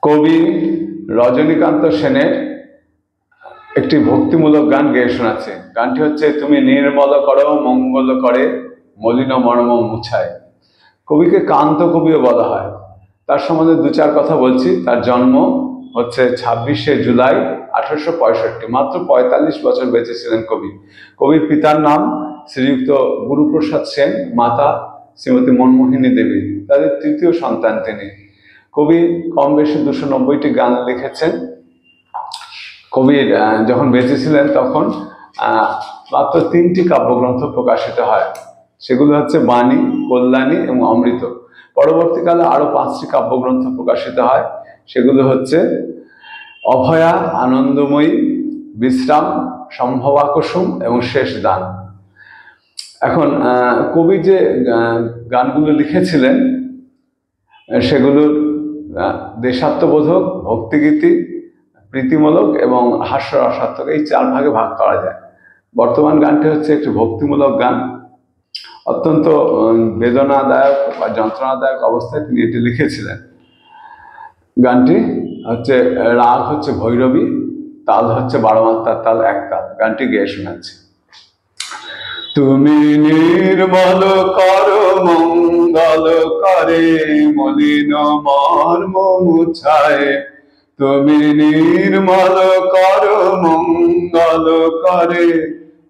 কবি রজনীকান্ত সেনের একটি ভক্তিমূলক গান গেয়ে শোনাচ্ছে। গানটি হচ্ছে তুমি নির্মল করো মঙ্গল করে মলিন মর্ম মুছায়। কবিকে কান্ত কবিও বলা হয়। তার সম্বন্ধে দু চার কথা বলছি। তার জন্ম হচ্ছে 26শে জুলাই 1865, মাত্র 45 বছর বেঁচে ছিলেন কবি। কবির পিতার নাম শ্রীযুক্ত গুরুপ্রসাদ সেন, মাতা শ্রীমতী মনমোহিনী দেবী। তাদের তৃতীয় সন্তান তিনি। কবি কম বেশি 290টি গান লিখেছেন। কবির যখন বেঁচে ছিলেন তখন মাত্র 3টি কাব্যগ্রন্থ প্রকাশিত হয়। সেগুলো হচ্ছে বাণী, কল্যাণী এবং অমৃত। পরবর্তীকালে আরো 5টি কাব্যগ্রন্থ প্রকাশিত হয়। সেগুলো হচ্ছে অভয়া, আনন্দময়ী, বিশ্রাম, সম্ভবাকুসুম এবং শেষ দান। এখন কবি যে গানগুলো লিখেছিলেন সেগুলোর দেশাত্মবোধক, ভক্তিগীতি, প্রীতিমূলক এবং হাস্যরসাত্মক, এই 4 ভাগে ভাগ করা যায়। বর্তমান গানটি হচ্ছে একটি ভক্তিমূলক গান। অত্যন্ত বেদনাদায়ক বা যন্ত্রণাদায়ক অবস্থায় তিনি এটি লিখেছিলেন। গানটি হচ্ছে রাগ হচ্ছে ভৈরবী, তাল হচ্ছে 12 মাত্রার তাল, এক তাল। গানটি গেয়ে শোনাচ্ছি। তুমি নির্মল করো মঙ্গল করে মলিন মর্ম মুছায়। তুমি নির্মল করো মঙ্গল করে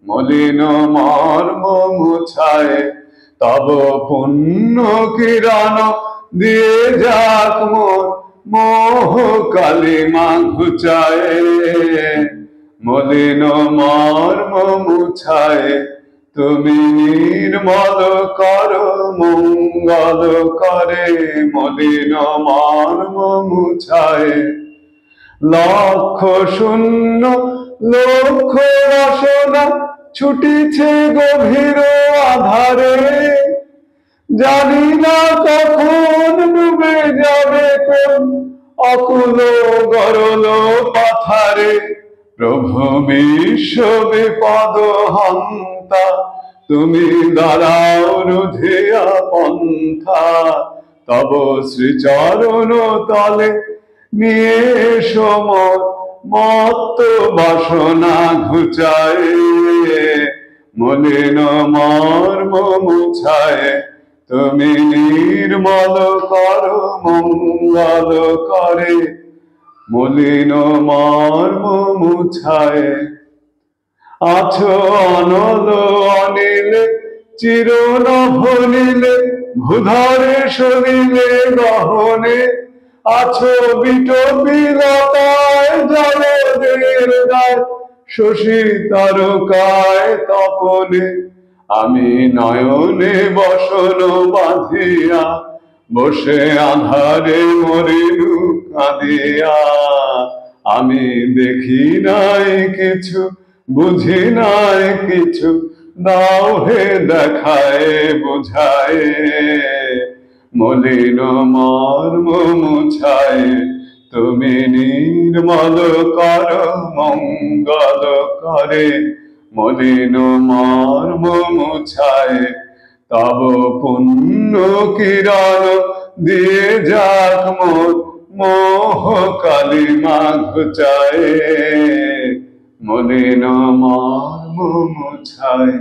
মলিন মর্ম মুছায়। তব পুণ্য কিরণ দিয়ে যাক মোর মোহ কালিমা ঘুচায়। মলিন মর্ম মুছায়। তুমি নির্মল করো মঙ্গল করে মলিন মর্ম মুছায়। লক্ষ শূন্য লক্ষ রসনা ছুটিছে গভীর আধারে। জানি না কখন ডুবে যাবে কোন অকুল গরল পাথারে। প্রভু বিশ্ব বিপদ হন্তা, তুমি দাঁড়াও রুধিয়া পন্থা। তব শ্রীচরণ তলে নিয়ে এসো মোর মত্ত বাসনা ঘুচায়। মলিন মর্ম মুছায়। তুমি নির্মল করো মঙ্গল করে মলিন মর্ম মুছায়। আছো অনল অনিলে চির নভনীলে ভূধরে সলিলে গহনে। আছো বিটপিলতায় জলদের গায় শশী তারকায় তপনে। আমি নয়নে বসন বাঁধিয়া বসে আধারে মরিনু কাঁদিয়া। আমি দেখি নাই কিছু বুঝি নাই কিছু, দাও হে দেখায় বুঝায়। মলিন মর্ম মুছায়। তুমি নির্মল করো মঙ্গল করে মলিন মর্ম মুছায়। তব পুণ্য কিরণ দিয়ে যাক মোর মোহ কালিমা ঘুচায়। মলিন মর্ম মুছায়।